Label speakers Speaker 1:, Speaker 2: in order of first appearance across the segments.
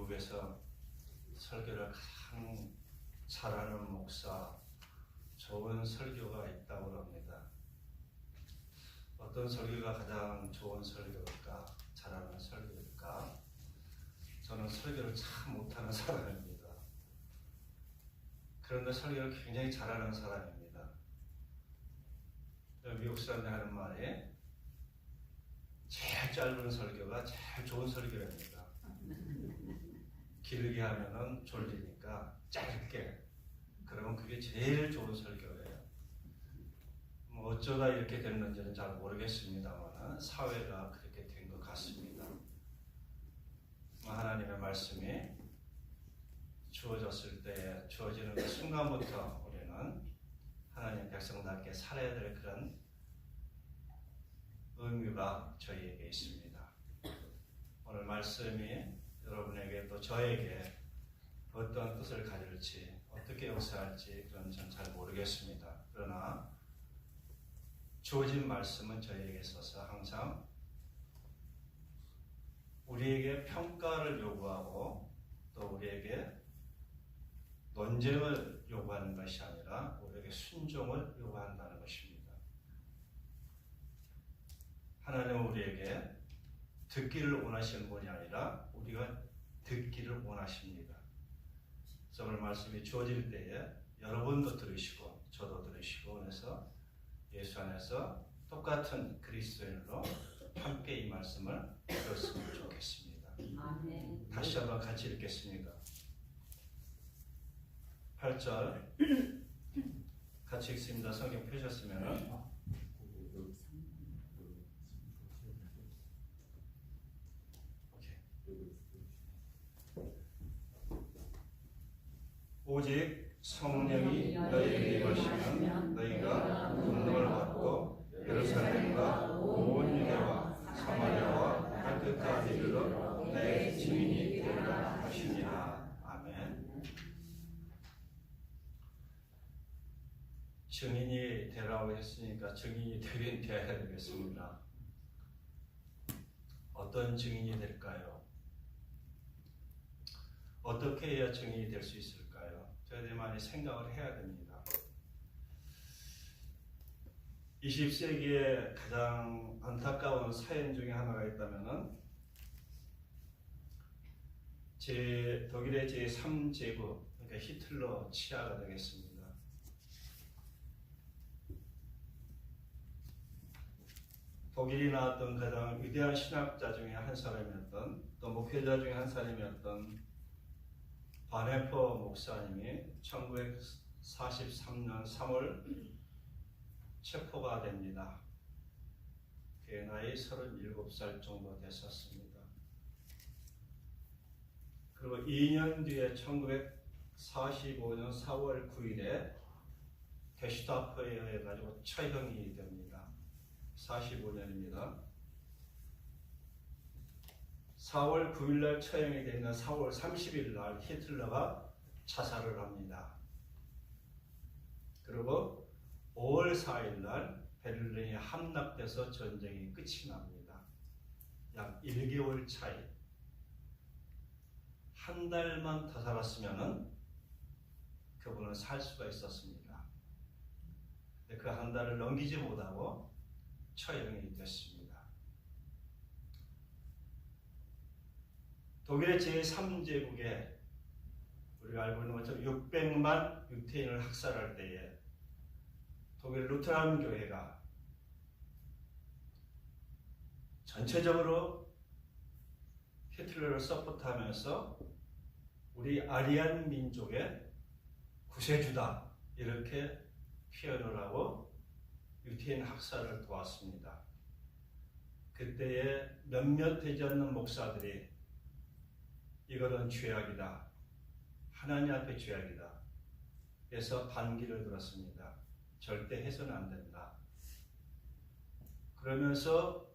Speaker 1: 미국에서 설교를 가장 잘하는 목사, 좋은 설교가 있다고 합니다. 어떤 설교가 가장 좋은 설교일까? 잘하는 설교일까? 저는 설교를 참 못하는 사람입니다. 그런데 설교를 굉장히 잘하는 사람입니다. 미국 사람들이 하는 말이 제일 짧은 설교가 제일 좋은 설교입니다. 길게 하면은 졸리니까 짧게, 그러면 그게 제일 좋은 설교예요. 뭐 어쩌다 이렇게 됐는지는 잘 모르겠습니다만 사회가 그렇게 된 것 같습니다. 하나님의 말씀이 주어졌을 때, 주어지는 그 순간부터 우리는 하나님 백성답게 살아야 될 그런 의무가 저희에게 있습니다. 오늘 말씀이 여러분에게 또 저에게 어떤 뜻을 가질지, 어떻게 역사할지 그건 전 잘 모르겠습니다. 그러나 주어진 말씀은 저희에게 있어서 항상 우리에게 평가를 요구하고 또 우리에게 논쟁을 요구하는 것이 아니라 우리에게 순종을 요구한다는 것입니다. 하나님은 우리에게 듣기를 원하시는 분이 아니라 우리가 듣기를 원하십니다. 그래서 오늘 말씀이 주어질 때에 여러분도 들으시고 저도 들으시고 그래서 예수 안에서 똑같은 그리스도인으로 함께 이 말씀을 들었으면 좋겠습니다.
Speaker 2: 아멘.
Speaker 1: 다시 한번 같이 읽겠습니다. 8절 같이 읽습니다. 성경 펴셨으면 오직 성령이 너희에게 임하시면 너희가 능력을 받고 예루살렘과 온 유대와 사마리아와 땅끝까지 이르러 내 증인이 되리라 하시니라. 아멘. 증인이 되라고 했으니까 증인이 되긴 돼야 되겠습니다. 어떤 증인이 될까요? 어떻게 해야 증인이 될 수 있을까요? 저희들이 많이 생각을 해야 됩니다. 20세기에 가장 안타까운 사연 중에 하나가 있다면은 독일의 제3제국, 그러니까 히틀러 치하가 되겠습니다. 독일이 나왔던 가장 위대한 신학자 중에 한 사람이었던, 또 목회자 중에 한 사람이었던 바네퍼 목사님이 1943년 3월 체포가 됩니다. 그의 나이 37살 정도 됐었습니다. 그리고 2년 뒤에 1945년 4월 9일에 게슈타포에 의해 가지고 처형이 됩니다. 45년입니다. 4월 9일날 처형이 되는 4월 30일날 히틀러가 자살을 합니다. 그리고 5월 4일날 베를린이 함락돼서 전쟁이 끝이 납니다. 약 1개월 차이. 한 달만 더 살았으면 그분은 살 수가 있었습니다. 근데 그 한 달을 넘기지 못하고 처형이 됐습니다. 독일의 제3제국에 우리가 알고 있는 것처럼 600만 유태인을 학살할 때에 독일 루테란 교회가 전체적으로 히틀러를 서포트하면서 우리 아리안 민족의 구세주다 이렇게 표현을 하고 유태인 학살을 도왔습니다. 그때에 몇몇 되지 않는 목사들이 이거는 죄악이다. 하나님 앞에 죄악이다. 그래서 반기를 들었습니다. 절대 해서는 안 된다. 그러면서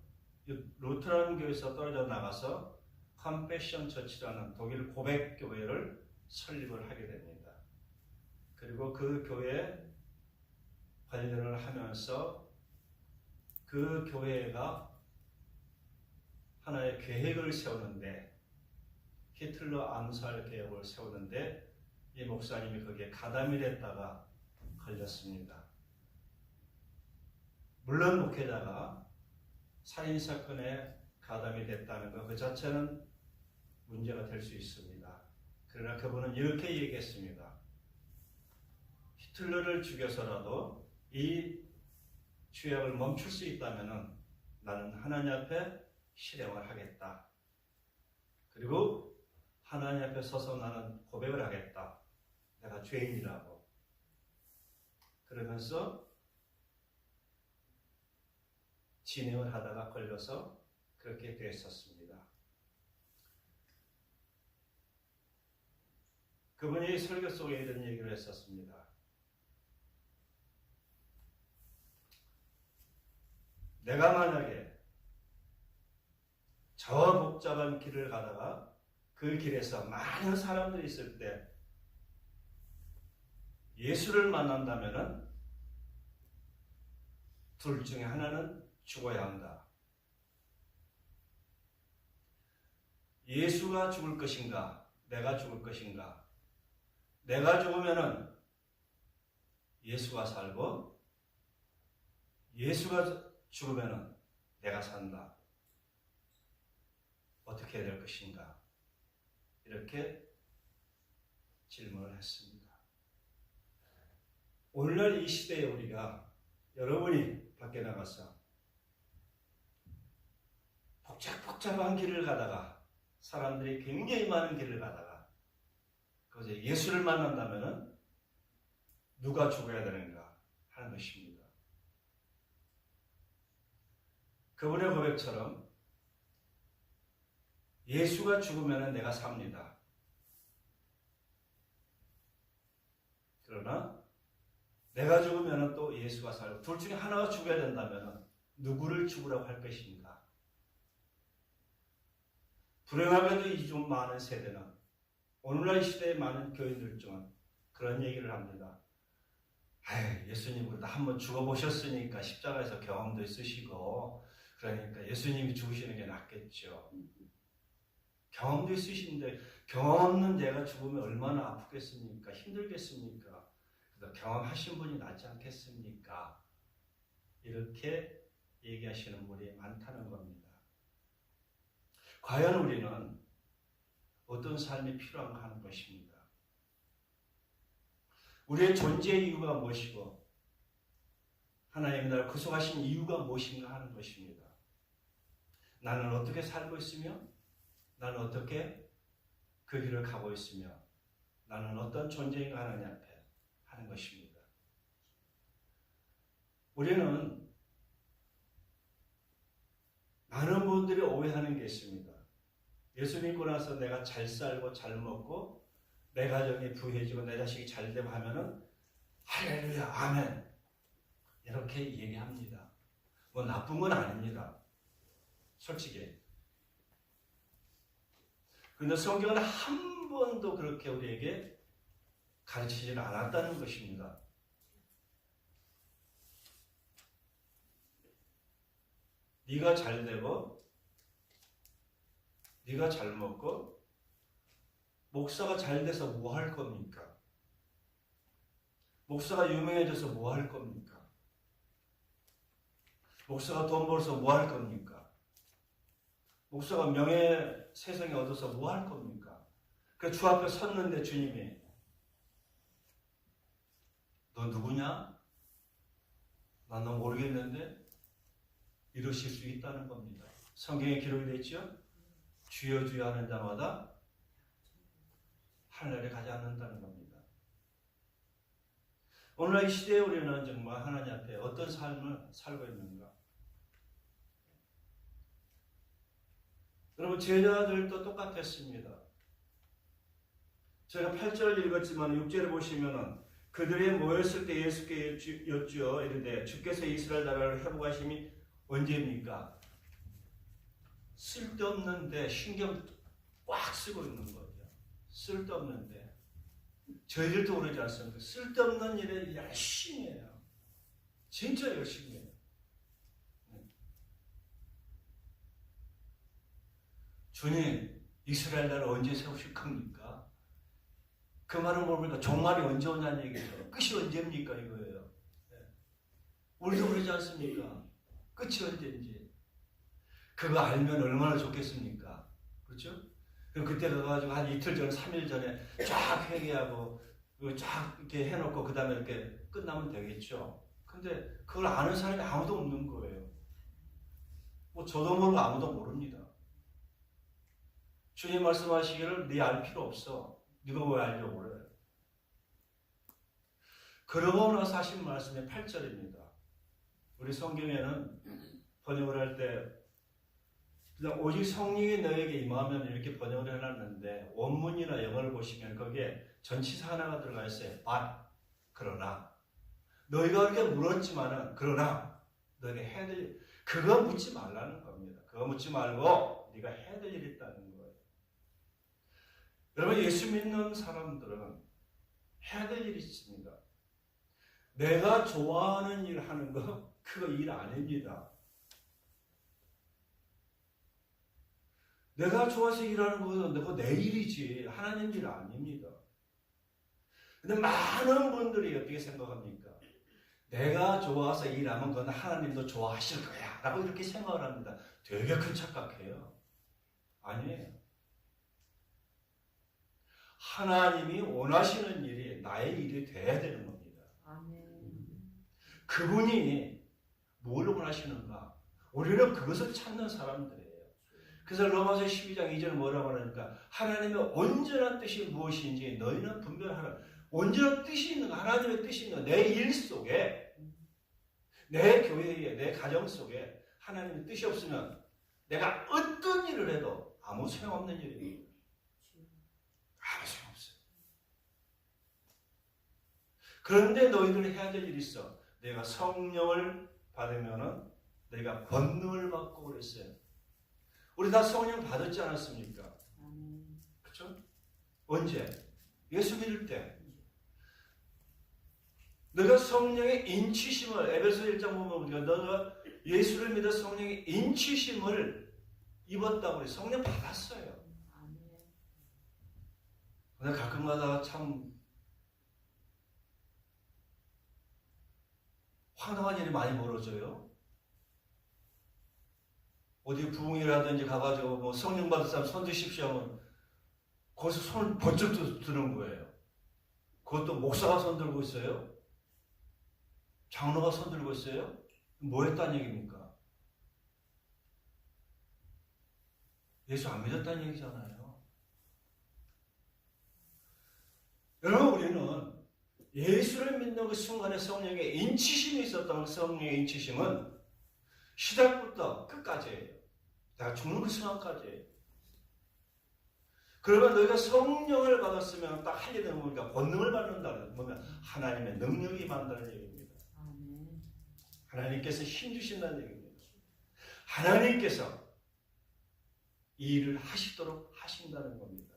Speaker 1: 루테란 교회에서 떨어져 나가서 컴패션 처치라는 독일 고백교회를 설립을 하게 됩니다. 그리고 그 교회 관련을 하면서 그 교회가 하나의 계획을 세우는데 히틀러 암살 계획을 세우는데 이 목사님이 거기에 가담이 됐다가 걸렸습니다. 물론 목회자가 살인사건에 가담이 됐다는 것 그 자체는 문제가 될 수 있습니다. 그러나 그분은 이렇게 얘기했습니다. 히틀러를 죽여서라도 이 죄악을 멈출 수 있다면 나는 하나님 앞에 실행을 하겠다. 그리고 하나님 앞에 서서 나는 고백을 하겠다. 내가 죄인이라고. 그러면서 진행을 하다가 걸려서 그렇게 됐었습니다. 그분이 설교 속에 이런 얘기를 했었습니다. 내가 만약에 저 복잡한 길을 가다가 그 길에서 많은 사람들이 있을 때 예수를 만난다면은 둘 중에 하나는 죽어야 한다. 예수가 죽을 것인가? 내가 죽을 것인가? 내가 죽으면은 예수가 살고 예수가 죽으면은 내가 산다. 어떻게 해야 될 것인가? 이렇게 질문을 했습니다. 오늘날 이 시대에 우리가 여러분이 밖에 나가서 복잡한 길을 가다가 사람들이 굉장히 많은 길을 가다가 거기서 예수를 만난다면 누가 죽어야 되는가 하는 것입니다. 그분의 고백처럼 예수가 죽으면 내가 삽니다. 그러나 내가 죽으면 또 예수가 살고 둘 중에 하나가 죽어야 된다면 누구를 죽으라고 할 것인가? 불행하게도 이 좀 많은 세대는 오늘날 이 시대의 많은 교인들 중은 그런 얘기를 합니다. 예수님 그래도 한번 죽어보셨으니까 십자가에서 경험도 있으시고 그러니까 예수님이 죽으시는 게 낫겠죠. 경험도 있으신데 경험 없는 내가 죽으면 얼마나 아프겠습니까? 힘들겠습니까? 그래서 경험하신 분이 낫지 않겠습니까? 이렇게 얘기하시는 분이 많다는 겁니다. 과연 우리는 어떤 삶이 필요한가 하는 것입니다. 우리의 존재의 이유가 무엇이고 하나님이 나를 구속하신 이유가 무엇인가 하는 것입니다. 나는 어떻게 살고 있으며 나는 어떻게 그 길을 가고 있으며 나는 어떤 존재인가 하나님 앞에 하는 것입니다. 우리는 많은 분들이 오해하는 게 있습니다. 예수 믿고 나서 내가 잘 살고 잘 먹고 내 가정이 부해지고 내 자식이 잘 되고 하면은 할렐루야 아멘 이렇게 얘기합니다. 뭐 나쁜 건 아닙니다. 솔직히. 그런데 성경은 한 번도 그렇게 우리에게 가르치지는 않았다는 것입니다. 네가 잘 되고 네가 잘 먹고 목사가 잘 돼서 뭐 할 겁니까? 목사가 유명해져서 뭐 할 겁니까? 목사가 돈 벌어서 뭐 할 겁니까? 목사가 명예세상에 얻어서 뭐 할 겁니까? 그 주 앞에 섰는데 주님이 너 누구냐? 난 너 모르겠는데 이러실 수 있다는 겁니다. 성경에 기록이 되어 있죠? 주여 주여 하는 자마다 하늘에 가지 않는다는 겁니다. 오늘날 이 시대에 우리는 정말 하나님 앞에 어떤 삶을 살고 있는가? 여러분 제자들도 똑같았습니다. 제가 8절을 읽었지만 6절을 보시면은 그들이 모였을 때 예수께 여쭈어 이르되 주께서 이스라엘 나라를 회복하심이 언제입니까? 쓸데없는데 신경 꽉 쓰고 있는 거죠. 쓸데없는데 저희들도 그러지 않습니까? 쓸데없는 일에 열심히 해요. 진짜 열심히 해요. 주님 이스라엘 나라 언제 세우실 겁니까? 그 말은 뭡니까? 종말이 언제 오냐는 얘기죠. 끝이 언제입니까? 이거예요. 우리도 그러지 않습니까? 끝이 언제인지. 그거 알면 얼마나 좋겠습니까? 그렇죠? 그럼 그때 가가지고 한 이틀 전에, 3일 전에 쫙 회개하고, 쫙 이렇게 해놓고, 그 다음에 이렇게 끝나면 되겠죠? 근데 그걸 아는 사람이 아무도 없는 거예요. 뭐 저도 모르고 아무도 모릅니다. 주님 말씀하시기를 네 알 필요 없어. 네가 왜 알려고 그래? 그러고 나서 하신 말씀이 8절입니다. 우리 성경에는 번역을 할 때 그냥 오직 성령이 너에게 임하면 이렇게 번역을 해놨는데 원문이나 영어를 보시면 거기에 전치사 하나가 들어가 있어요. but, 그러나 너희가 그렇게 물었지만은 그러나 너희가 해야 될 일, 그거 묻지 말라는 겁니다. 그거 묻지 말고 네가 해야 될 일이 있다는 거예요. 여러분, 예수 믿는 사람들은 해야 될 일이 있습니다. 내가 좋아하는 일 하는 거 그거 일 아닙니다. 내가 좋아서 일하는 것은 그거 내 일이지 하나님 일 아닙니다. 근데 많은 분들이 어떻게 생각합니까? 내가 좋아서 일하면 그건 하나님도 좋아하실 거야 라고 이렇게 생각을 합니다. 되게 큰 착각해요. 아니에요. 하나님이 원하시는 일이 나의 일이 돼야 되는 겁니다. 그분이 뭘 원하시는가? 우리는 그것을 찾는 사람들이에요. 그래서 로마서 12장 2절 뭐라고 하니까 하나님의 온전한 뜻이 무엇인지 너희는 분별하라. 온전한 뜻이 있는 하나님의 뜻이 있는 내 일 속에, 내 교회에, 내 가정 속에 하나님의 뜻이 없으면 내가 어떤 일을 해도 아무 소용없는 일입니다. 아무 소용없어요. 그런데 너희들이 해야 될 일이 있어. 내가 성령을 받으면은 내가 권능을 받고 그랬어요. 우리 다 성령 받았지 않았습니까? 그렇죠? 언제? 예수 믿을 때. 너가 성령의 인치심을, 에베소 1장 보면 우리가 너가 예수를 믿어 성령의 인치심을 입었다고 그래. 성령 받았어요. 근데 가끔가다 참 황당한 일이 많이 벌어져요. 어디 부흥이라든지 가가지고 뭐 성령 받은 사람 손 드십시오 하면 거기서 손을 번쩍 드는 거예요. 그것도 목사가 손 들고 있어요? 장로가 손 들고 있어요? 뭐 했다는 얘기입니까? 예수 안 믿었다는 얘기잖아요. 여러분, 우리는 예수를 믿는 그 순간에 성령의 인치심이 있었던 성령의 인치심은 시작부터 끝까지예요. 다 죽는 그 순간까지예요. 그러면 너희가 성령을 받았으면 딱 할 일은 뭡니까? 권능을 받는다는 뭐면 하나님의 능력이 임한다는 얘기입니다. 하나님께서 힘 주신다는 얘기입니다. 하나님께서 이 일을 하시도록 하신다는 겁니다.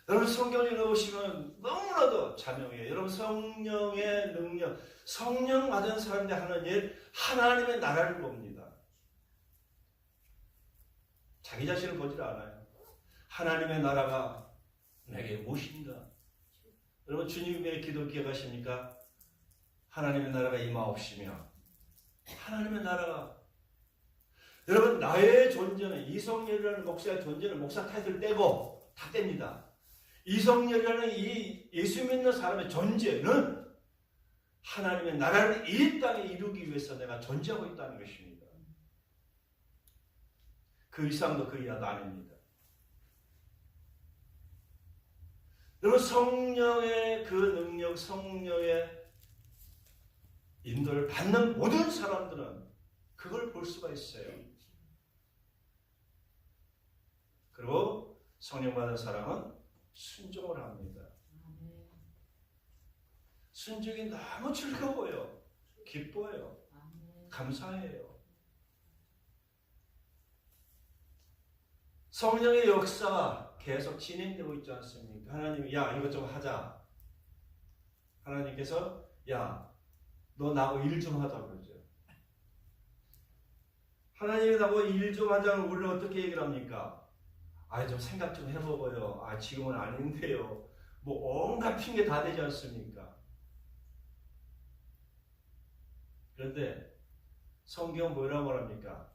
Speaker 1: 여러분, 성경을 읽어보시면 너무나도 자명해요. 여러분, 성령의 능력, 성령 받은 사람들이 하는 일, 하나님의 나라를 봅니다. 자기 자신을 보질 않아요. 하나님의 나라가 내게 무엇인가? 여러분, 주님의 기도 기억하십니까? 하나님의 나라가 임하옵시며 하나님의 나라가, 여러분, 나의 존재는, 이성열이라는 목사의 존재는 목사 타이틀 떼고 다 뗍니다. 이성열이라는 이 예수 믿는 사람의 존재는 하나님의 나라를 이 땅에 이루기 위해서 내가 존재하고 있다는 것입니다. 그 이상도 그 이하도 아닙니다. 여러분, 성령의 그 능력, 성령의 인도를 받는 모든 사람들은 그걸 볼 수가 있어요. 그리고 성령 받은 사람은 순종을 합니다. 순종이 너무 즐거워요. 기뻐요. 감사해요. 성령의 역사가 계속 진행되고 있지 않습니까? 하나님이 야 이것 좀 하자. 하나님께서 야 너 나하고 일 좀 하자 그러죠. 하나님이 나하고 일 좀 하자면 우리는 어떻게 얘기를 합니까? 좀 생각 좀 해보고요. 지금은 아닌데요. 뭐 온갖 핑계 다 되지 않습니까? 그런데 성경은 뭐라고 말합니까?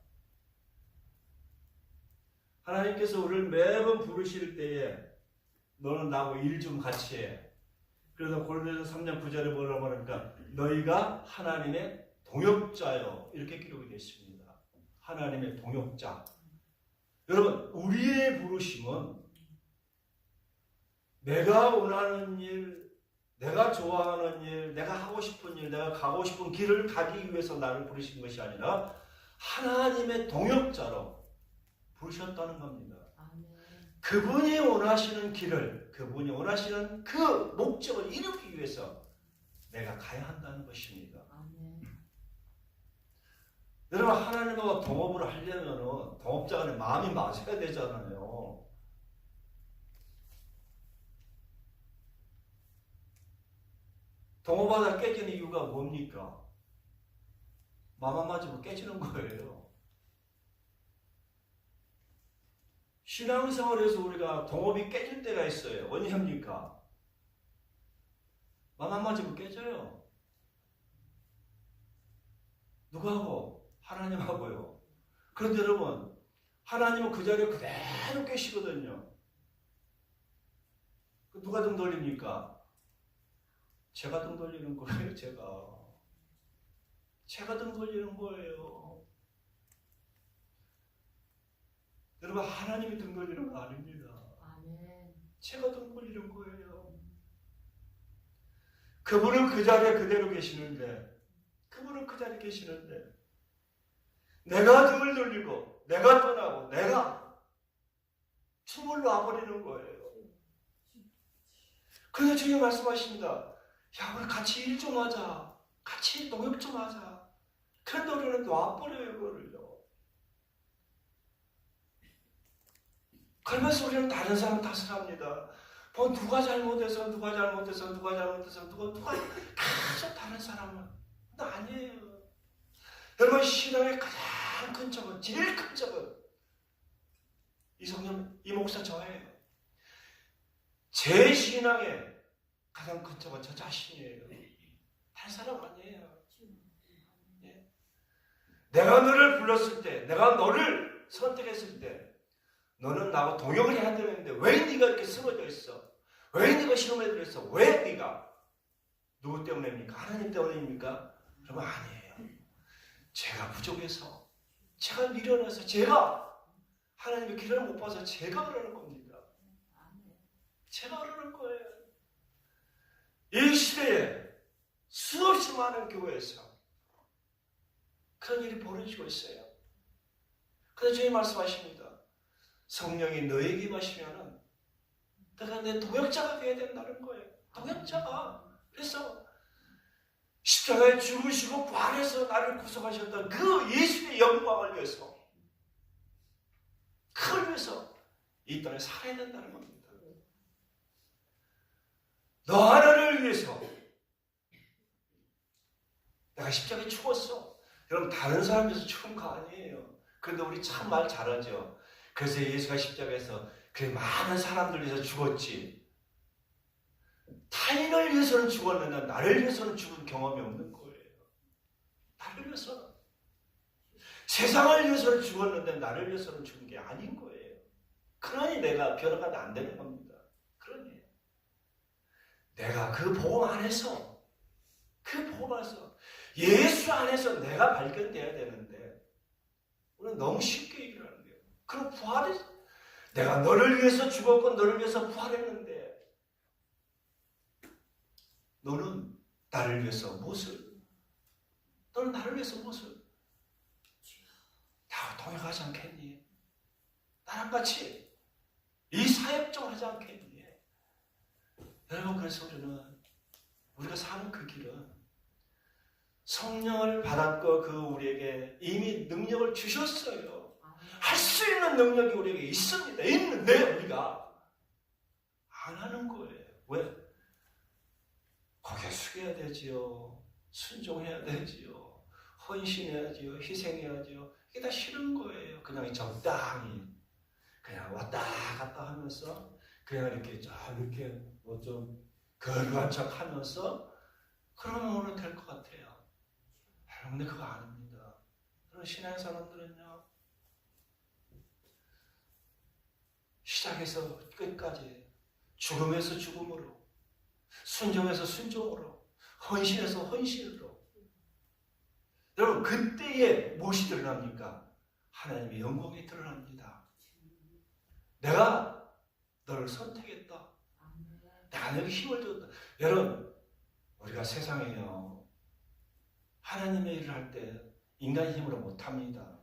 Speaker 1: 하나님께서 우리를 매번 부르실 때에 너는 나하고 일 좀 같이 해. 그래서 고린도서 3장 9절에 뭐라고 말합니까? 너희가 하나님의 동역자요. 이렇게 기록이 되어 있습니다. 하나님의 동역자. 여러분, 우리의 부르심은 내가 원하는 일, 내가 좋아하는 일, 내가 하고 싶은 일, 내가 가고 싶은 길을 가기 위해서 나를 부르신 것이 아니라 하나님의 동역자로 부르셨다는 겁니다. 그분이 원하시는 길을, 그분이 원하시는 그 목적을 이루기 위해서 내가 가야 한다는 것입니다. 여러분, 하나님과 동업을 하려면 동업자 간에 마음이 맞아야 되잖아요. 동업하다 깨지는 이유가 뭡니까? 마음 안 맞으면 깨지는 거예요. 신앙생활에서 우리가 동업이 깨질 때가 있어요. 언제입니까? 마음 안 맞으면 깨져요. 누구하고? 하나님하고요. 그런데 여러분, 하나님은 그 자리에 그대로 계시거든요. 누가 등 돌립니까? 제가 등 돌리는 거예요. 제가 등 돌리는 거예요. 여러분, 하나님이 등 돌리는 거 아닙니다. 제가 등 돌리는 거예요. 그분은 그 자리에 그대로 계시는데, 내가 등을 돌리고 내가 떠나고 내가 춤을 놔버리는 거예요. 그래서 주님 말씀하십니다. 야, 우리 같이 일 좀 하자. 같이 동역 좀 하자. 그런데 우리는 놔버려요, 그거를요. 그러면서 우리는 다른 사람 탓을 합니다. 누가 잘못해서 누가 계속 다른 사람은. 근데 아니에요. 여러분, 신앙의 가장 큰 적은, 제일 큰 적은 이성님, 이 목사 저예요. 제 신앙의 가장 큰 적은 저 자신이에요. 다른 사람 아니에요. 예. 내가 너를 불렀을 때, 내가 너를 선택했을 때, 너는 나하고 동역을 해야 되는데 왜 네가 이렇게 쓰러져 있어? 왜 네가 시험에 들어있어? 왜 네가? 누구 때문입니까? 하나님 때문입니까? 그러면 아니에요. 제가 부족해서, 제가 미련해서, 제가 하나님의 기회를 못 봐서 제가 그러는 겁니다. 제가 그러는 거예요. 이 시대에 수없이 많은 교회에서 그런 일이 벌어지고 있어요. 그래서 주님 말씀하십니다. 성령이 너에게 임하시면은 내가 내 동역자가 되어야 된다는 거예요. 동역자가. 그래서 십자가에 죽으시고 부활해서 나를 구속하셨던 그 예수의 영광을 위해서, 그걸 위해서 이 땅에 살아야 된다는 겁니다. 너 하나를 위해서 내가 십자가에 죽었어. 여러분, 다른 사람 위해서 죽은 거 아니에요. 그런데 우리 참 말 잘하죠. 그래서 예수가 십자가에서 그 많은 사람들 위해서 죽었지. 타인을 위해서는 죽었는데 나를 위해서는 죽은 경험이 없는 거예요. 나를 위해서는. 세상을 위해서는 죽었는데 나를 위해서는 죽은 게 아닌 거예요. 그러니 내가 변화가 안 되는 겁니다. 그러니 내가 그 복음 안에서, 예수 안에서 내가 발견돼야 되는데 우리는 너무 쉽게 얘기를 하는 거예요. 그럼 부활이, 내가 너를 위해서 죽었고 너를 위해서 부활했는데 너는 나를 위해서 무엇을? 너는 나를 위해서 무엇을? 나하고 동역하지 않겠니? 나랑 같이 이 사역 좀 하지 않겠니? 여러분, 그래서 우리가 사는 그 길은 성령을 받았고 그 우리에게 이미 능력을 주셨어요. 할 수 있는 능력이 우리에게 있습니다. 있는데 우리가 안 하는 거예요. 왜? 고개 숙여야 되지요. 순종해야 되지요. 헌신해야지요. 희생해야지요. 이게 다 싫은 거예요. 그냥 적당히. 그냥 왔다 갔다 하면서 그냥 이렇게 좀 이렇게 뭐 좀 거룩한 척 하면서 그러면 될 것 같아요. 근데 그거 아닙니다. 그런 신앙의 사람들은요, 시작에서 끝까지 죽음에서 죽음으로, 순종에서 순종으로, 헌신에서 헌신으로. 여러분, 그때에 무엇이 드러납니까? 하나님의 영광이 드러납니다. 내가 너를 선택했다. 내가 너에게 힘을 줬다. 여러분, 우리가 세상에요, 하나님의 일을 할 때 인간의 힘으로 못합니다.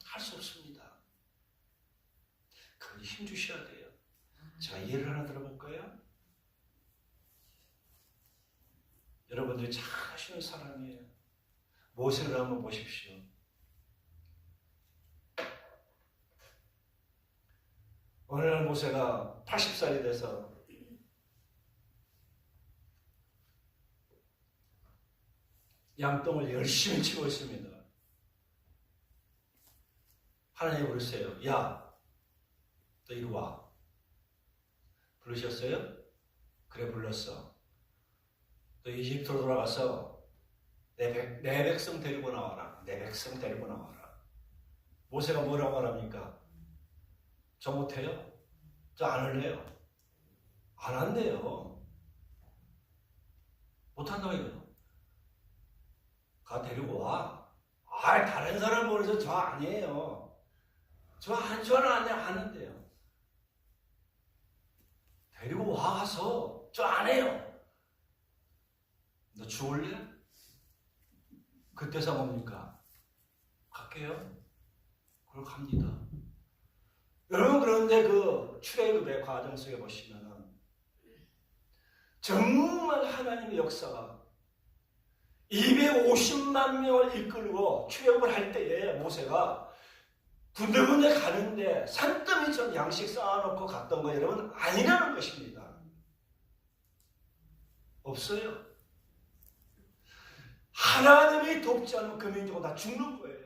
Speaker 1: 할 수 없습니다. 그분이 힘 주셔야 돼요. 제가 예를 하나 들어볼까요? 여러분들이 잘 아시는 사람이에요. 모세를 한번 보십시오. 어느 날 모세가 80살이 돼서 양똥을 열심히 치고 있습니다. 하나님 부르세요. 야, 너 이리 와. 부르셨어요? 그래, 불렀어. 너 이집트로 돌아가서 내 백성 데리고 나와라. 내 백성 데리고 나와라. 모세가 뭐라고 말합니까? 저 못해요? 저 안 할래요? 안 한대요. 못한다고 이거요. 가 데리고 와. 다른 사람 보내서 저 아니에요. 저는 안 하는데요. 데리고 와서 저 안 해요. 너 죽을래? 그때서 뭡니까? 갈게요. 그걸 갑니다. 여러분, 그런데 그 출애굽의 과정 속에 보시면은 정말 하나님의 역사가 250만 명을 이끌고 출애굽을 할 때에 모세가 군데군데 가는데 산더미처럼 양식 쌓아놓고 갔던 거 여러분 아니라는 것입니다. 없어요. 하나님이 돕지 않으면 그 민족은 다 죽는 거예요.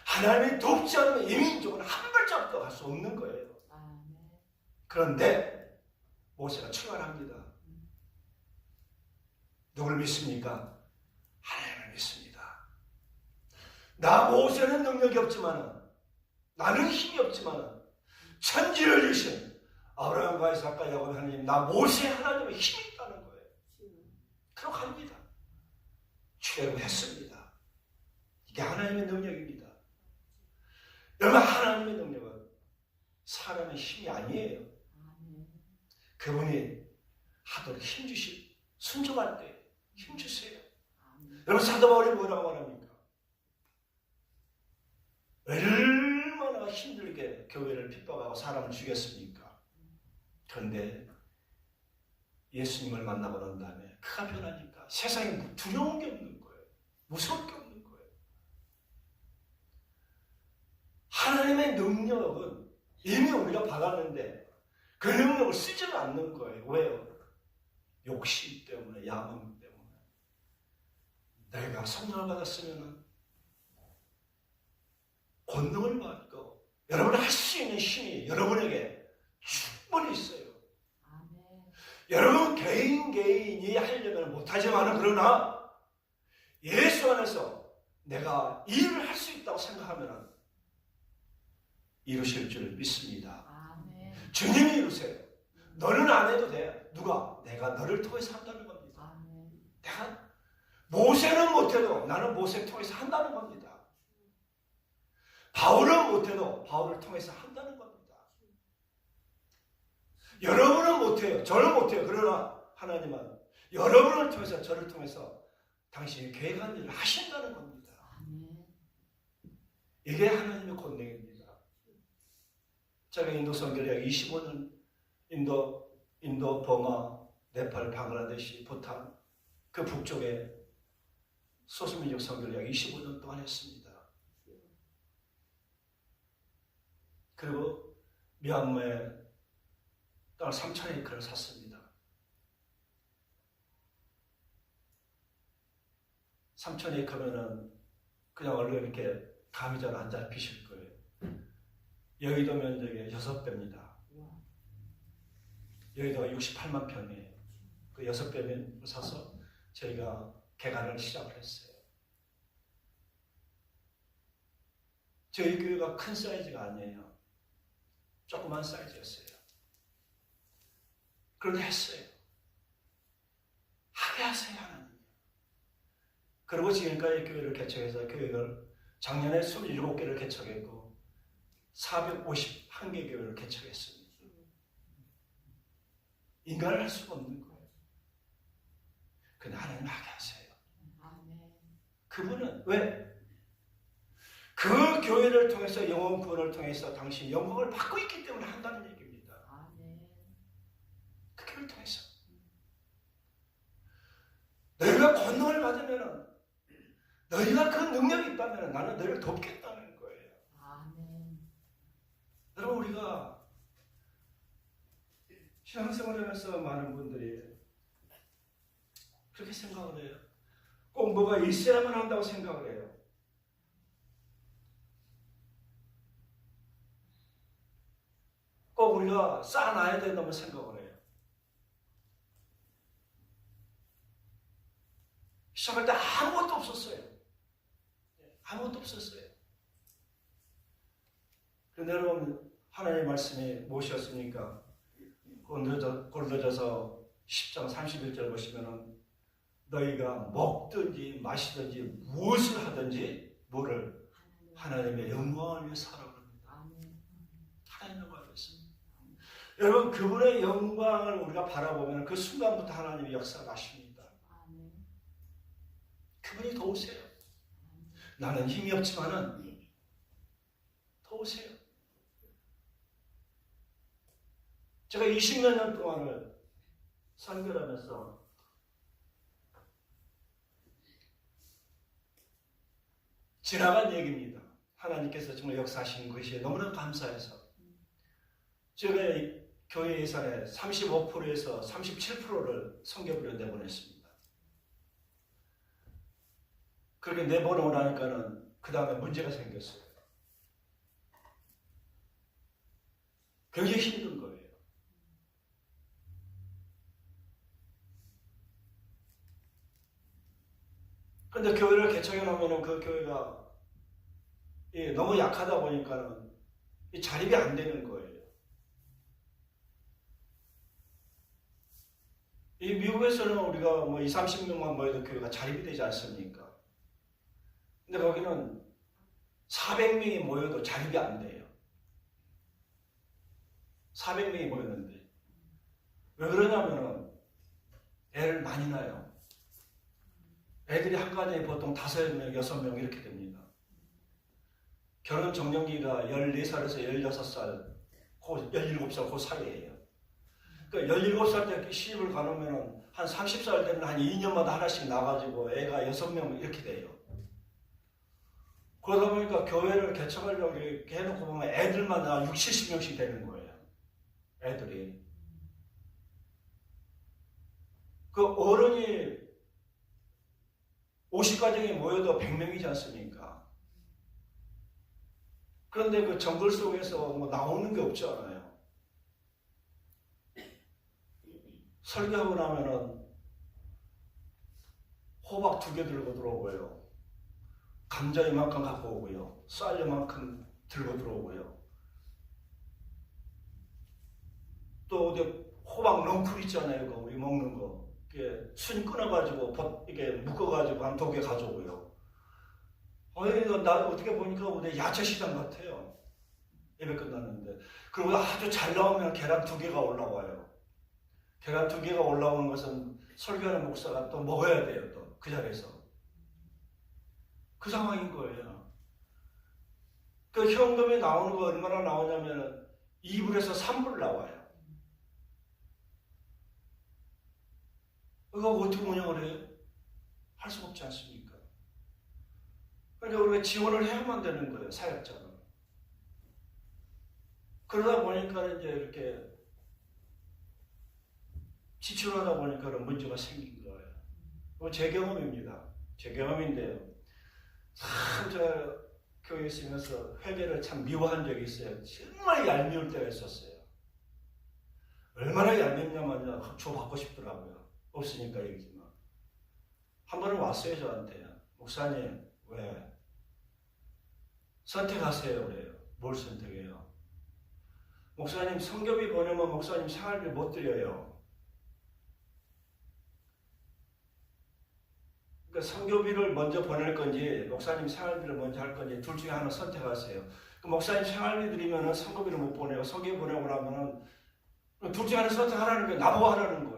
Speaker 1: 하나님이 돕지 않으면 이 민족은 한 발짝도 갈 수 없는 거예요. 그런데 모세가 출발합니다. 누구를 믿습니까? 하나님을 믿습니다. 나 모세는 능력이 없지만, 나는 힘이 없지만 천지를 지으신 아브라함과 이삭과 야곱 하나님, 나 모세 하나님의 힘이 있다는 거예요. 그럼 갑니다. 출애굽했습니다. 이게 하나님의 능력입니다. 여러분, 하나님의 능력은 사람의 힘이 아니에요. 그분이 하도록 힘주시, 순종할 때 힘주세요. 여러분, 사도 바울이 뭐라고 말합니까? 얼마나 힘들게 교회를 핍박하고 사람을 죽였습니까? 그런데 예수님을 만나고 난 다음에 그가 변하니까 세상에 두려운 게 없는 거예요. 무서울 게 없는 거예요. 하나님의 능력은 이미 우리가 받았는데 그 능력을 쓰지는 않는 거예요. 왜요? 욕심 때문에, 야망 때문에. 내가 성령을 받았으면 권능을 받고 여러분이 할 수 있는 힘이 여러분에게 충분히 있어요. 여러분 개인이 하려면 못하지만 그러나 예수 안에서 내가 일을 할 수 있다고 생각하면 이루실 줄 믿습니다. 주님이 이루세요. 너는 안 해도 돼. 누가? 내가 너를 통해서 한다는 겁니다. 내가 모세는 못해도 나는 모세 통해서 한다는 겁니다. 바울은 못해도 바울을 통해서 한다는 겁니다. 여러분은 못해요. 저는 못해요. 그러나 하나님은 여러분을 통해서 저를 통해서 당신이 계획한 일을 하신다는 겁니다. 이게 하나님의 권능입니다. 제가 인도 선교를 25년 인도, 버마, 네팔, 방글라데시, 부탄 그 북쪽에 소수민족 선교를 약 25년 동안 했습니다. 그리고 미얀마에 땅 3,000에이크를 샀습니다. 3,000에이크면은 그냥 얼른 이렇게 감이 잘 안 잡히실 거예요. 여의도 면적의 6배입니다. 여의도가 68만 평이에요. 그 6배면 사서 저희가 개관을 시작을 했어요. 저희 교회가 큰 사이즈가 아니에요. 조그만 사이즈였어요. 그런데 했어요. 하게 하세요, 하나님. 그리고 지금까지 교회를 개척해서 교회를 작년에 27개를 개척했고 451개 교회를 개척했습니다. 인간을 할 수가 없는 거예요. 근데 하나님 하게 하세요. 그분은 왜? 그 교회를 통해서 영혼 구원을 통해서 당신 영광을 받고 있기 때문에 한다는 얘기입니다. 그 교회를 통해서 너희가 권능을 받으면 너희가 그 능력이 있다면 나는 너희를 돕겠다는 거예요. 여러분, 우리가 신앙생활을 하면서 많은 분들이 그렇게 생각을 해요. 꼭 뭐가 있어야만 한다고 생각을 해요. 꼭 우리가 쌓아놔야 된다고 생각을 해요. 시작할 때 아무것도 없었어요. 아무것도 없었어요. 그런데 여러분, 하나님의 말씀이 무엇이었습니까? 골로새서 10장 31절 보시면은 너희가 먹든지 마시든지 무엇을 하든지 뭐를 하나님의 영광을 위해 살아갑니다. 하나님의 영광을 위해서. 여러분, 그분의 영광을 우리가 바라보면 그 순간부터 하나님의 역사가 하십니다. 그분이 도우세요. 나는 힘이 없지만은 도우세요. 제가 20몇 년 동안을 선교를 하면서 지나간 얘기입니다. 하나님께서 정말 역사하시는 것이 너무나 감사해서 제가 교회 예산의 35%에서 37%를 선교부로 내보냈습니다. 그렇게 내보내고 나니까는 그 다음에 문제가 생겼어요. 굉장히 힘든 거예요. 그런데 교회를 개척해 놓으면 그 교회가 너무 약하다 보니까는 자립이 안 되는 거예요. 이 미국에서는 우리가 뭐 20, 30명만 모여도 교회가 자립이 되지 않습니까? 근데 거기는 400명이 모여도 자립이 안 돼요. 400명이 모였는데. 왜 그러냐면은 애를 많이 낳아요. 애들이 한 가정에 보통 5명, 6명 이렇게 됩니다. 결혼 정년기가 14살에서 16살, 17살 그 사이에요. 그러니까 17살 때 시집을 가놓으면 한 30살 되면 한 2년마다 하나씩 나가지고 애가 6명 이렇게 돼요. 그러다 보니까 교회를 개척하려고 이렇게 해놓고 보면 애들만 다 60, 70명씩 되는 거예요. 애들이. 그 어른이 50가정이 모여도 100명이지 않습니까? 그런데 그 정글 속에서 뭐 나오는 게 없잖아요. 설교하고 나면은 호박 2개 들고 들어오고요. 감자 이만큼 갖고 오고요. 쌀 이만큼 들고 들어오고요. 또 어디 호박 넝쿨 있잖아요. 우리 먹는 거. 이게 순 끊어가지고 이게 묶어가지고 한 2개 가져오고요. 나 어떻게 보니까 우리 야채 시장 같아요. 예배 끝났는데. 그리고 아주 잘 나오면 계란 2개가 올라와요. 계란 2개가 올라오는 것은 설교하는 목사가 또 먹어야 돼요. 또 그 자리에서. 그 상황인 거예요. 그 현금이 나오는 거 얼마나 나오냐면 2불에서 3불 나와요. 그거 어떻게 운영을 해요? 할 수 없지 않습니까? 그러니까 우리가 지원을 해야만 되는 거예요, 사역자는. 그러다 보니까 이제 이렇게 지출하다 보니까 문제가 생긴 거예요. 제 경험입니다. 제 경험인데요. 참, 교회에 있으면서 회개를 참 미워한 적이 있어요. 정말 얄미울 때가 있었어요. 얼마나 얄밉냐면요. 줘 받고 싶더라고요. 없으니까 얘기지만. 한 번은 왔어요, 저한테. 목사님, 왜? 선택하세요, 그래요. 뭘 선택해요? 목사님, 성교비 보내면 목사님 생활비 못 드려요. 그러니까 성교비를 먼저 보낼 건지, 목사님 생활비를 먼저 할 건지, 둘 중에 하나 선택하세요. 그 목사님 생활비 드리면은 성교비를 못 보내고, 성교비 보내고 나면은, 둘 중에 하나 선택하라는 게 나보고 하라는 거예요.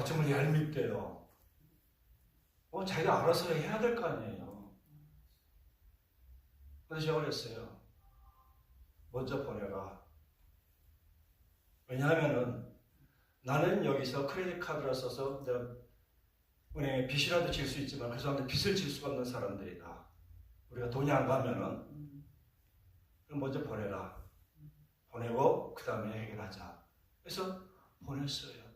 Speaker 1: 정말 얄밉대요. 자기가 알아서 해야 될 거 아니에요. 그래서 제가 그랬어요. 먼저 보내라. 왜냐하면은 나는 여기서 크레딧 카드를 써서 내가 은행에 빚이라도 질 수 있지만 그 사람들 빚을 질 수가 없는 사람들이다. 우리가 돈이 안 가면은 그럼 먼저 보내라. 보내고 그 다음에 해결하자. 그래서 보냈어요.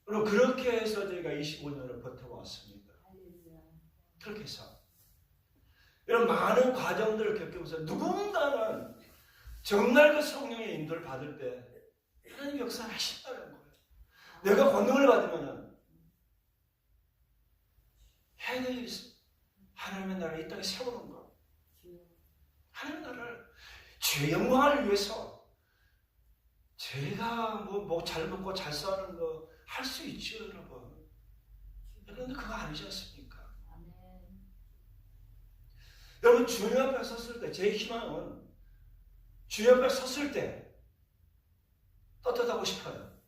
Speaker 1: 그리고 그렇게 해서 저희가 25년을 버텨왔습니다. 그렇게 해서 이런 많은 과정들을 겪으면서 누군가는 정말 그 성령의 인도를 받을 때 하나님 역사를 하신다는 거예요. 내가 권능을 받으면 해야 될 일이 있어. 하나님의 나라를 이 땅에 세우는 거. 하나님의 나라를 주의 영광을 위해서 제가 뭐 잘 먹고 잘 사는 거 할 수 있죠, 여러분. 그런데 그거 아니지 않습니까? 여러분, 주님 앞에 섰을 때 제 희망은 주님 앞에 섰을 때 떳떳하고 싶어요.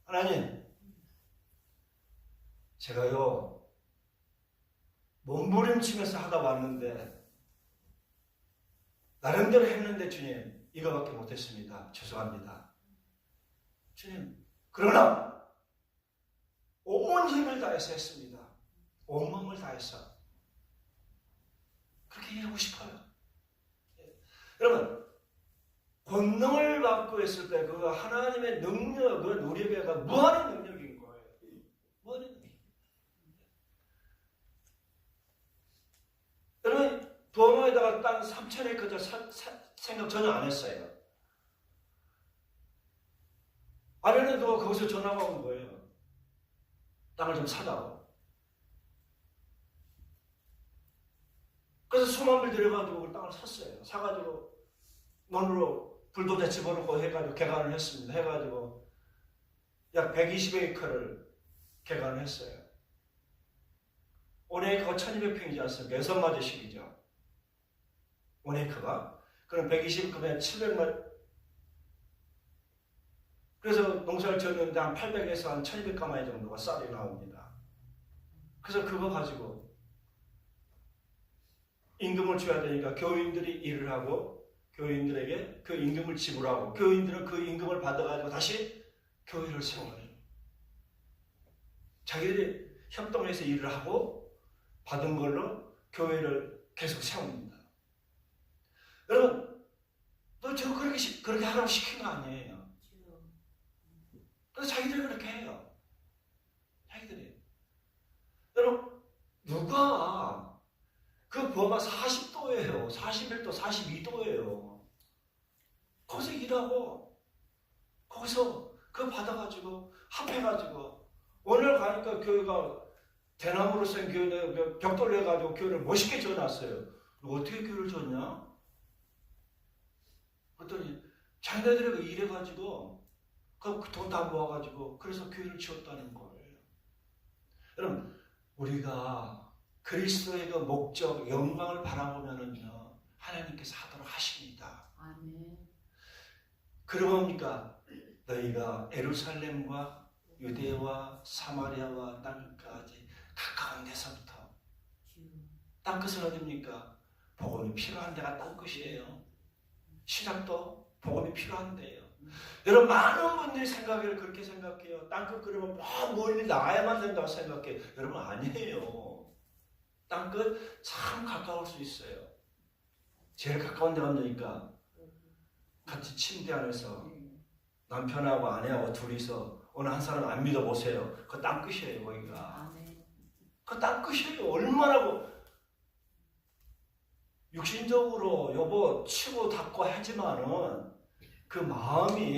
Speaker 1: 하나님, 제가요 몸부림치면서 하다 왔는데 나름대로 했는데 주님 이거밖에 못했습니다. 죄송합니다. 주님, 그러나 온 힘을 다해서 했습니다. 온 마음을 다해서 그렇게 일하고 싶어요. 여러분, 권능을 받고 있을 때 그 하나님의 능력은 우리에게가 무한의 능력인 거예요. 무한의 능력. 여러분, 도마에다가 땅 3,000에이커 생각 전혀 안 했어요. 아련에도 거기서 전화가 온 거예요. 땅을 좀 사다고. 그래서 수만 불 들여가지고 그 땅을 샀어요. 사가지고 논으로 불도저 집어넣고 해가지고 개간을 했습니다. 해가지고 약 120에이커를 개간을 했어요. 1에이커가 1200평이지 않습니까? 6마디씩이죠. 1에이커가. 그럼 120에이커면 700마디. 그래서 농사를 지었는데 한 800에서 한 1200가마니 정도가 쌀이 나옵니다. 그래서 그거 가지고 임금을 줘야 되니까 교인들이 일을 하고 교인들에게 그 임금을 지불하고 교인들은 그 임금을 받아가지고 다시 교회를 세워요. 자기들이 협동해서 일을 하고 받은 걸로 교회를 계속 세웁니다. 여러분, 너 저 그렇게 하라고 시킨 거 아니에요. 그래서 자기들이 그렇게 해요. 자기들이. 여러분, 누가 그 범위가 40도예요. 41도, 42도예요. 거기서 일하고 거기서 그거 받아가지고 합해가지고 오늘 가니까 교회가 대나무로 쓴 교회 벽돌로 해가지고 교회를 멋있게 지어놨어요. 어떻게 교회를 지었냐? 그랬더니 자기네들이 일해가지고 그 돈 다 모아가지고 그래서 교회를 지었다는 거예요. 여러분, 우리가 그리스도의 그 목적, 영광을 바라보면은요 하나님께서 하도록 하십니다. 아멘. 그러니까 너희가 예루살렘과 유대와 사마리아와 땅끝까지 가까운 데서부터 땅끝은 어디입니까? 복음이 필요한 데가 땅끝이에요. 신학도 복음이 필요한데요. 여러분, 많은 분들이 생각을 그렇게 생각해요. 땅끝 그러면 멀리 나가야만 된다고 생각해요. 여러분, 아니에요. 땅끝 참 가까울 수 있어요. 제일 가까운 데 가니까 같이 침대 안에서 남편하고 아내하고 둘이서 어느 한 사람 안 믿어보세요. 그거 땅끝이에요. 거기가.
Speaker 2: 아멘.
Speaker 1: 그거 땅끝이에요. 얼마나 육신적으로 여보 치고 닦고 하지만은 그 마음이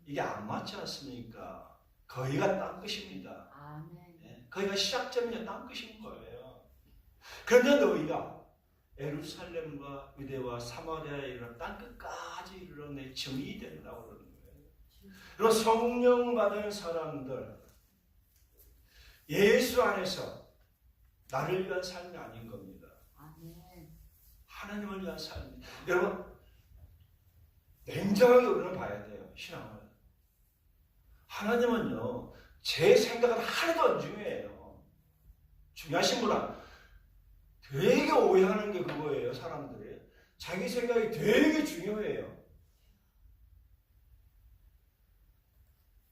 Speaker 1: 이게 안 맞지 않습니까? 거기가 땅끝입니다.
Speaker 2: 아멘.
Speaker 1: 예, 거기가 시작점이 땅끝인 거예요. 그런데 너희가 예루살렘과 유대와 사마리아에 이르러 땅끝까지 이르러내 증인이 된다고 그러는 거예요. 그리고 성령 받은 사람들, 예수 안에서 나를 위한 삶이 아닌 겁니다.
Speaker 2: 아멘.
Speaker 1: 하나님을 위한 삶입니다. 여러분, 냉정하게 우리는 봐야 돼요. 신앙을. 하나님은요, 제 생각은 하나도 안 중요해요. 중요하신 분은 되게 오해하는 게 그거예요. 사람들이. 자기 생각이 되게 중요해요.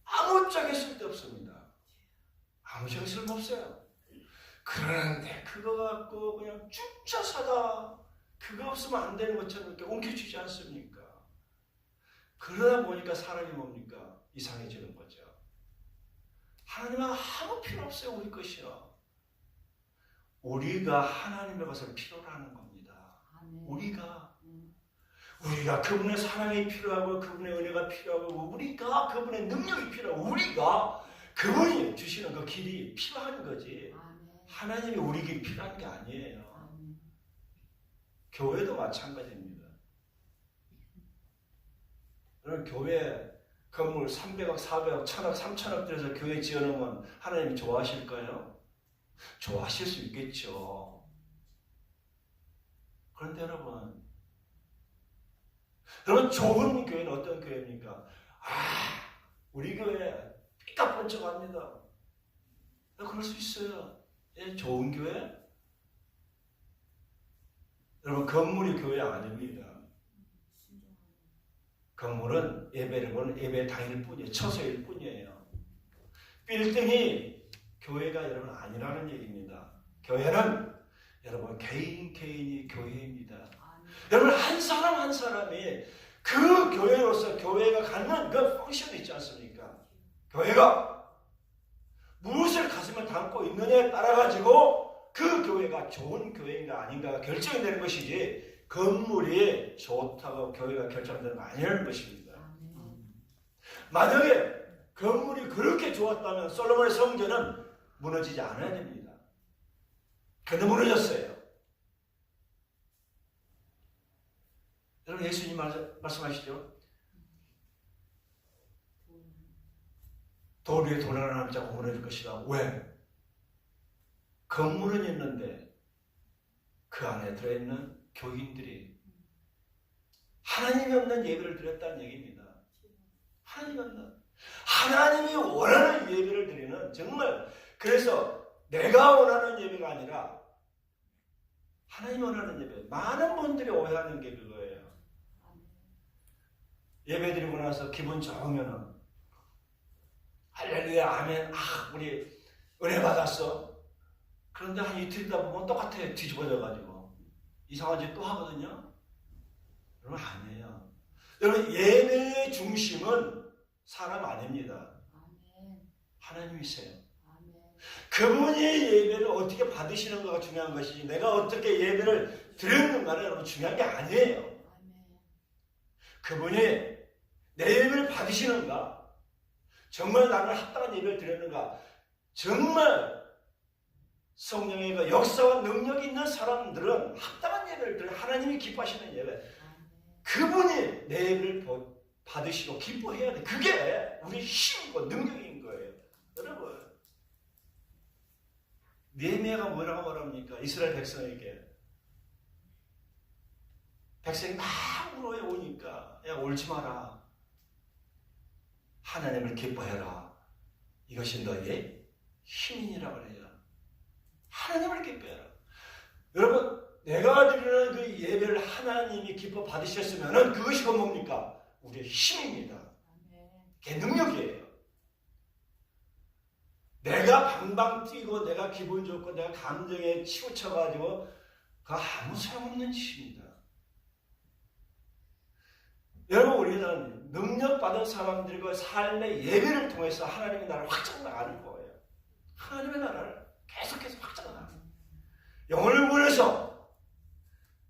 Speaker 1: 아무짝에 쓸데없습니다. 아무짝에 쓸모없어요. 그런데 그거 갖고 그냥 쭉짜 사다 그거 없으면 안 되는 것처럼 이렇게 옮겨주지 않습니까? 그러다 보니까 사람이 뭡니까? 이상해지는 거죠. 하나님은 아무 필요 없어요. 우리 것이요. 우리가 하나님의 것을 필요로 하는 겁니다.
Speaker 2: 아멘.
Speaker 1: 우리가 그분의 사랑이 필요하고 그분의 은혜가 필요하고 우리가 그분의 능력이 필요하고 우리가 그분이 주시는 그 길이 필요한 거지.
Speaker 2: 아멘.
Speaker 1: 하나님이 우리 길이 필요한 게 아니에요.
Speaker 2: 아멘.
Speaker 1: 교회도 마찬가지입니다. 그럼 교회 건물 300억, 400억, 1000억, 3000억 들여서 교회 지어놓으면 하나님이 좋아하실까요? 좋아하실 수 있겠죠. 그런데 여러분 좋은 교회는 어떤 교회입니까? 우리 교회 삐까뻔쩍합니다. 그럴 수 있어요. 예, 좋은 교회? 여러분 건물이 교회 아닙니다. 건물은 예배를 보는 예배 당일 뿐이에요. 처소일 뿐이에요. 빌딩이 교회가 여러분 아니라는 얘기입니다. 교회는 여러분 개인이 교회입니다. 여러분 한 사람 한 사람이 그 교회로서 교회가 갖는 그 펑션이 있지 않습니까? 교회가 무엇을 가슴에 담고 있느냐에 따라 가지고 그 교회가 좋은 교회인가 아닌가가 결정이 되는 것이지 건물이 좋다고 교회가 결정되는 거 아니라는 것입니다. 만약에 건물이 그렇게 좋았다면 솔로몬의 성전은 무너지지 않아야 됩니다. 그런데 무너졌어요. 여러분 예수님 말씀하시죠? 돌 위에 돌 하나 남지 않고 무너질 것이다. 왜? 건물은 있는데 그 안에 들어있는 교인들이 하나님이 없는 예배를 드렸다는 얘기입니다. 하나님이 원하는 예배를 드리는 정말 그래서 내가 원하는 예배가 아니라 하나님이 원하는 예배. 많은 분들이 오해하는 게 그거예요. 예배 드리고 나서 기분 좋으면은 할렐루야 아멘 우리 은혜 받았어. 그런데 한 이틀 있다 보면 똑같아. 뒤집어져가지고 이상한 짓 또 하거든요. 여러분 아니에요. 여러분 예배의 중심은 사람 아닙니다. 하나님이세요. 그분이 예배를 어떻게 받으시는가가 중요한 것이지 내가 어떻게 예배를 드렸는가는 여러분 중요한 게 아니에요. 그분이 내 예배를 받으시는가? 정말 나를 합당한 예배를 드렸는가? 정말 성령의 그 역사와 능력이 있는 사람들은 합당한 예배를 드려 하나님이 기뻐하시는 예배. 그분이 내 예배를 받으시고 기뻐해야 돼. 그게 우리 힘이고 능력인 거예요. 여러분 느헤미야가 뭐라고 말합니까? 이스라엘 백성에게 백성이 막 울어해 오니까 야 울지 마라. 하나님을 기뻐해라. 이것이 너의 힘이라고 그래요. 하나님을 기뻐해라. 여러분 내가 드리는 그 예배를 하나님이 기뻐 받으셨으면 그것이 뭡니까? 우리의 힘입니다. 그게 능력이에요. 내가 방방 뛰고 내가 기분 좋고 내가 감정에 치우쳐가지고 그거 아무 소용없는 짓입니다. 여러분, 우리는 능력받은 사람들과 삶의 예배를 통해서 하나님의 나라를 확장 나가는 거예요. 하나님의 나라를 계속해서 확장 나가는 거예요. 영혼을 원해서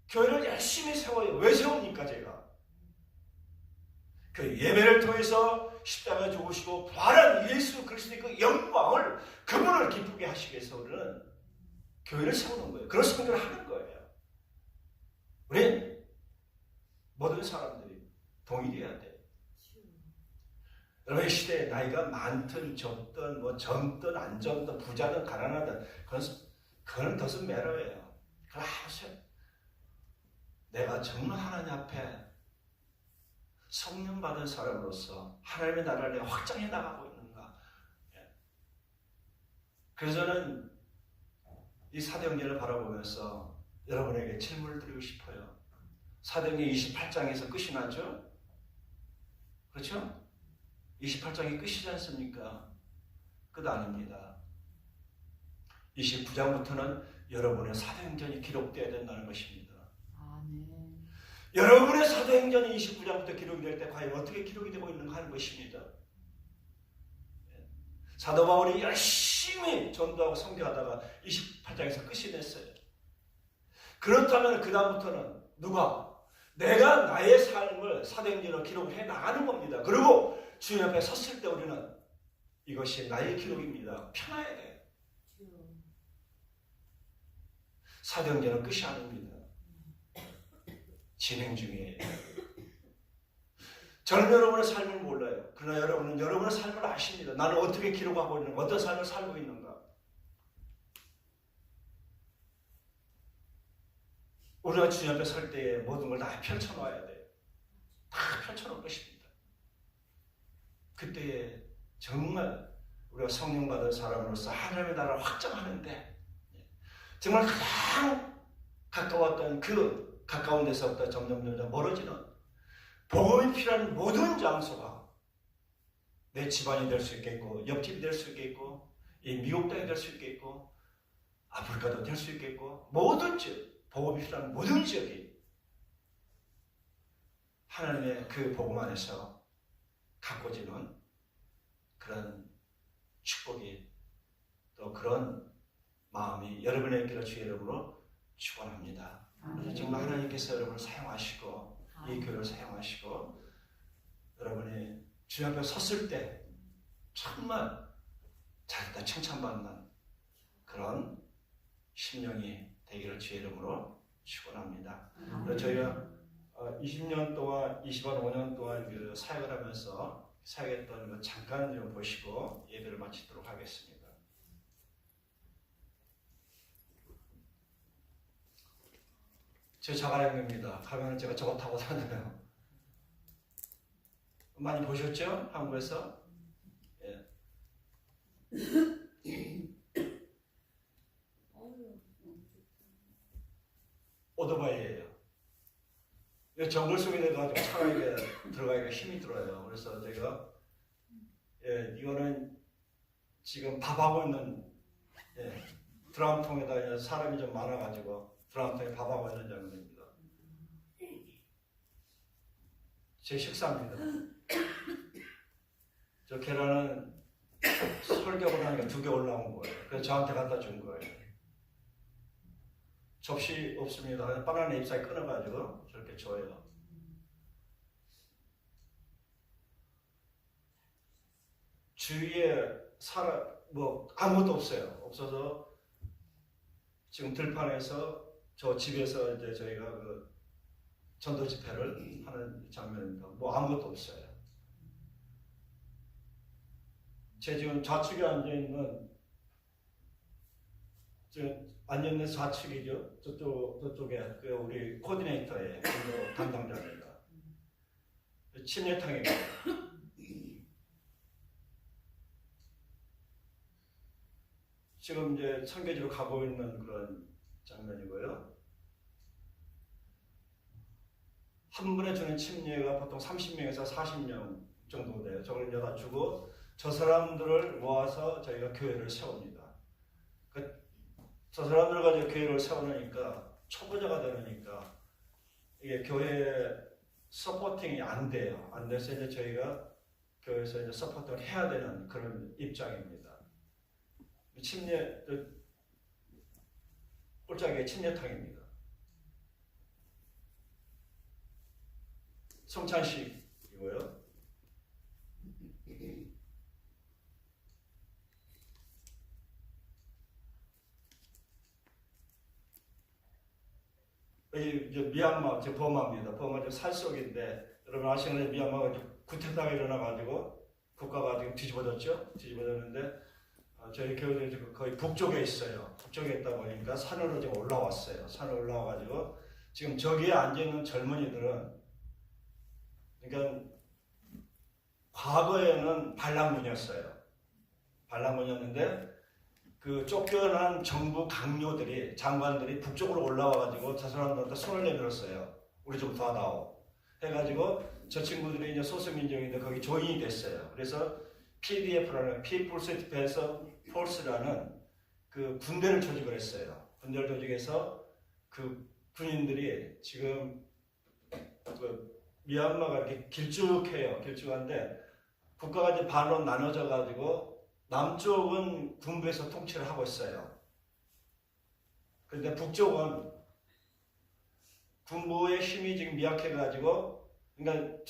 Speaker 1: 교회를 열심히 세워요. 왜 세웁니까, 제가? 그 예배를 통해서 십자가 죽으시고 부활한 예수 그리스도의 그 영광을, 그분을 기쁘게 하시기 위해서 우리는 교회를 세우는 거예요. 그런 선교를 하는 거예요. 우린 모든 사람들이 동일해야 돼요. 여러분의 시대에 나이가 많든 적든 뭐 젊든 안 젊든 부자든 가난하든 그건 doesn't matter예요. 그걸 하세요. 내가 정말 하나님 앞에 성령 받은 사람으로서 하나님의 나라를 확장해 나가고 있는가. 그래서 저는 이 사도행전을 바라보면서 여러분에게 질문을 드리고 싶어요. 사도행전 28장에서 끝이 나죠? 그렇죠? 28장이 끝이지 않습니까? 끝 아닙니다. 29장부터는 여러분의 사도행전이 기록되어야 된다는 것입니다.
Speaker 2: 아멘.
Speaker 1: 여러분의 사도행전이 29장부터 기록이 될 때 과연 어떻게 기록이 되고 있는가 하는 것입니다. 사도 바울이 열심히 전도하고 선교하다가 28장에서 끝이 됐어요. 그렇다면 그 다음부터는 누가? 내가 나의 삶을 사도행전으로 기록을 해 나가는 겁니다. 그리고 주님 앞에 섰을 때 우리는 이것이 나의 기록입니다. 편해야 돼요. 사도행전은 끝이 아닙니다. 진행 중이에요. 저는 여러분의 삶을 몰라요. 그러나 여러분은 여러분의 삶을 아십니다. 나는 어떻게 기록하고 있는가, 어떤 삶을 살고 있는가. 우리가 주님 앞에 설 때에 모든 걸 다 펼쳐놓아야 돼요. 다 펼쳐놓을 것입니다. 그때에 정말 우리가 성령 받은 사람으로서 하나님의 나라를 확장하는데 정말 가장 가까웠던 그 가까운 데서부터 점점 멀어지는 복음이 필요한 모든 장소가 내 집안이 될 수 있겠고, 옆집이 될 수 있겠고, 이 미국 땅이 될 수 있겠고, 아프리카도 될 수 있겠고, 모든 지역, 복음이 필요한 모든 지역이 하나님의 그 복음 안에서 가꿔지는 그런 축복이, 또 그런 마음이 여러분의 있기를 주의 이름으로 축원합니다. 정말 하나님께서 여러분을 사용하시고 이 교회를 사용하시고 여러분이 주님 앞에 섰을 때 정말 잘했다 칭찬받는 그런 심령이 되기를 주의 이름으로 축원합니다. 저희가 20년 동안, 25년 동안 그 사역을 하면서 사역했던 거 잠깐 좀 보시고 예배를 마치도록 하겠습니다. 제 자가량입니다. 가면은 제가 저거 타고 다녀요. 많이 보셨죠? 한국에서? 예. 오토바이예요. 정글 속에 내가지고 차가 이게 들어가기가 힘이 들어요. 그래서 제가 이거는 지금 밥하고 있는 드럼통에다 사람이 좀 많아가지고 드럼통에 밥하고 있는 장면입니다. 제 식사입니다. 저 계란은 설교를 하니까 2개 올라온 거예요. 그래서 저한테 갖다 준 거예요. 접시 없습니다. 그냥 바나나 잎사귀 끊어가지고 저렇게 줘요. 주위에 아무것도 없어요. 없어서 지금 들판에서 저 집에서 이제 저희가 그 전도 집회를 하는 장면입니다. 아무것도 없어요. 제 지금 좌측에 앉아있는, 지금 앉아있는 좌측이죠. 저쪽에 그 우리 코디네이터의 담당자입니다. 침례탕입니다. 지금 이제 선교지로 가고 있는 그런 장면이고요. 한 분에 주는 침례가 보통 30명에서 40명 정도 돼요. 저걸 여다 주고 저 사람들을 모아서 저희가 교회를 세웁니다. 저 사람들 가지고 교회를 세우니까 초보자가 되니까 이게 교회에 서포팅이 안 돼요. 안 돼서 이제 저희가 교회에서 이제 서포팅을 해야 되는 그런 입장입니다. 침례, 꼴짝이의 침례탕입니다. 성찬식이고요. 이제 미얀마, 제 버마입니다. 버마 좀 산속인데 여러분 아시는 미얀마가 구태타가 일어나가지고 국가가 지금 뒤집어졌죠. 뒤집어졌는데 저희 교회는 거의 북쪽에 있어요. 북쪽에 있다 보니까 산으로 지금 올라왔어요. 산으로 올라와가지고 지금 저기에 앉아 있는 젊은이들은 그러니까 과거에는 반란군이었어요. 반란군이었는데 그 쫓겨난 정부 강요들이 장관들이 북쪽으로 올라와가지고 저 사람들한테 손을 내밀었어요. 우리 좀 도와다오. 해가지고 저 친구들이 이제 소수민족인데 거기 조인이 됐어요. 그래서 PDF라는 People's Defense Force라는 그 군대를 조직을 했어요. 군대를 조직해서 그 군인들이 지금 그 미얀마가 이렇게 길쭉해요. 길쭉한데 국가가 이제 반으로 나눠져 가지고 남쪽은 군부에서 통치를 하고 있어요. 그런데 북쪽은 군부의 힘이 지금 미약해가지고, 그러니까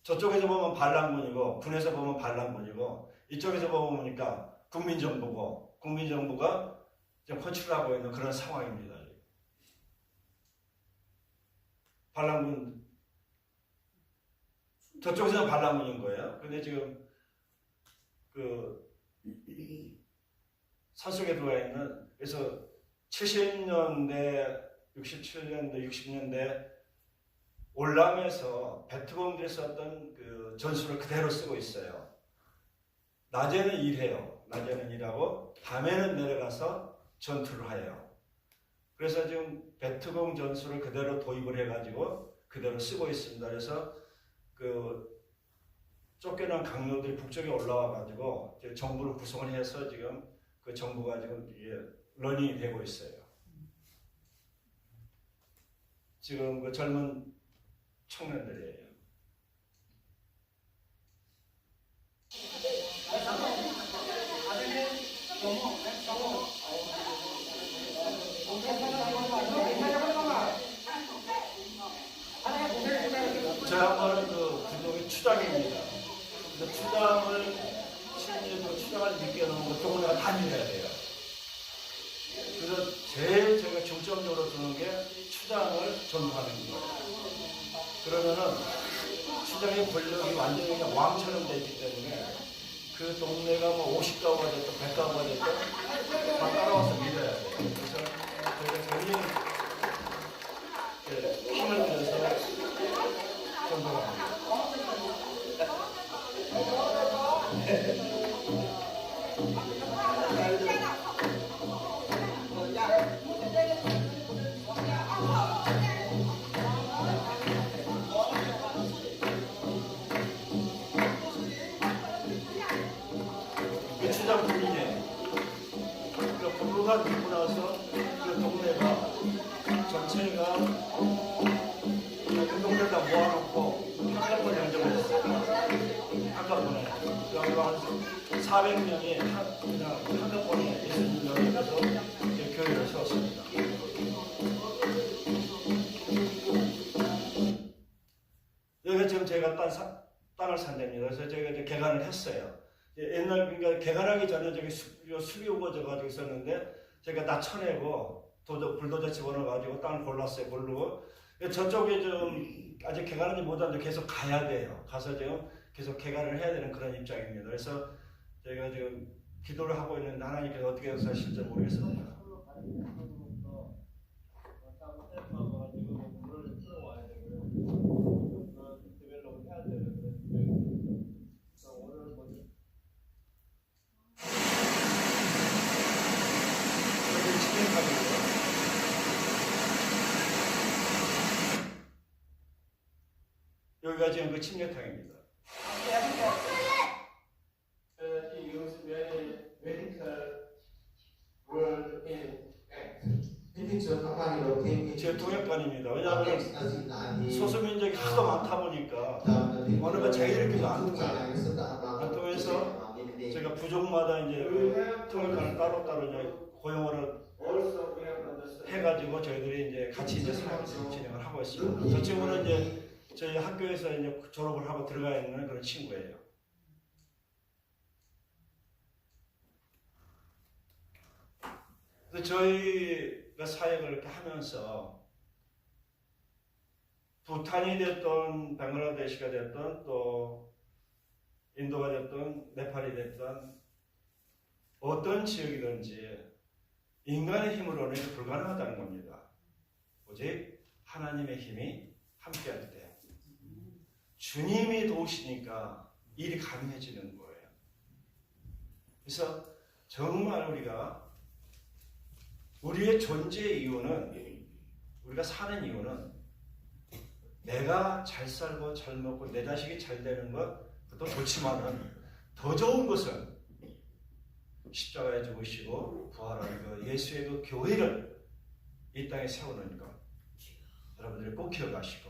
Speaker 1: 저쪽에서 보면 반란군이고, 군에서 보면 반란군이고, 이쪽에서 보니까 국민정부고, 국민정부가 지금 컨트롤하고 있는 그런 상황입니다. 반란군, 저쪽에서는 반란군인 거예요. 근데 지금 그 산속에 들어와 있는, 그래서 70년대, 67년대, 60년대 올람에서 베트공들이 썼던 그 전술을 그대로 쓰고 있어요. 낮에는 일해요. 낮에는 일하고 밤에는 내려가서 전투를 해요. 그래서 지금 베트공 전술을 그대로 도입을 해가지고 그대로 쓰고 있습니다. 그래서 그 쫓겨난 강요들이 북쪽에 올라와가지고 정부를 구성을 해서 지금 그 정부가 지금 이게 러닝이 되고 있어요. 지금 그 젊은 청년들이에요. 제가 한번은 그 부족의 추장입니다. 그래서 추장을 심지어 추장을 믿게 놓은 것 동네가 다녀야 돼요. 그래서 제일 제가 중점적으로 두는 게 추장을 전도하는 거예요. 그러면은 추장의 권력이 완전히 그냥 왕처럼 되어 있기 때문에 그 동네가 뭐 50가구가 됐든 100가구가 됐든 다 따라와서 믿어야 돼요. 그래서 저희가 굉장히 힘을 들여서 전도합니다. 추장 군인이에요. 그러니까 부부가 죽고 나서 그 동네가 전체가 그 동네 다 모아놓고 한꺼번에 연정을 했어요. 한꺼번에. 그래서 400명이 그냥 한꺼번에 예수님 여기서 교회를 세웠습니다. 여기가 지금 제가 땅을 산 데입니다. 그래서 저희가 이제 개간을 했어요. 옛날, 그러니까 개간하기 전에 저기 숲이 우거져가지고 있었는데 제가 다 쳐내고 불도저 집어넣어가지고 땅을 골랐어요. 고르고. 저쪽에 좀 아직 개간하지 못하는데 계속 가야 돼요. 가서 지금 계속 개간을 해야 되는 그런 입장입니다. 그래서 저희가 지금 기도를 하고 있는데 하나님께서 어떻게 하실지 모르겠습니다. 여기가 지금 그 침례탕입니다.
Speaker 2: Meeting
Speaker 1: 제가 동역관입니다. 왜냐하면 소수민족이 하도 많다 보니까 어느 거 자기들끼리 안 통해서 제가 부족마다 이제 통역관을 따로따로 이제 고용을 해가지고 저희들이 이제 같이 이제 사역을 진행을 하고 있습니다. 저 친구는 이제 저희 학교에서 이제 졸업을 하고 들어가 있는 그런 친구예요. 그래서 저희가 사역을 이렇게 하면서 부탄이 됐던 방글라데시가 됐던 또 인도가 됐던 네팔이 됐던 어떤 지역이든지 인간의 힘으로는 불가능하다는 겁니다. 오직 하나님의 힘이 함께할 때 주님이 도우시니까 일이 가능해지는 거예요. 그래서 정말 우리의 존재의 이유는, 우리가 사는 이유는 내가 잘 살고 잘 먹고 내 자식이 잘 되는 것도 좋지만은 더 좋은 것은 십자가에 죽으시고 부활한 그 예수의 그 교회를 이 땅에 세우는 것. 여러분들이 꼭 기억하시고,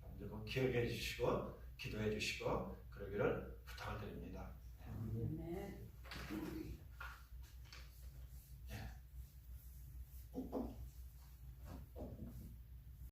Speaker 1: 여러분들 꼭 기억해 주시고 기도해 주시고 그러기를 부탁을 드립니다.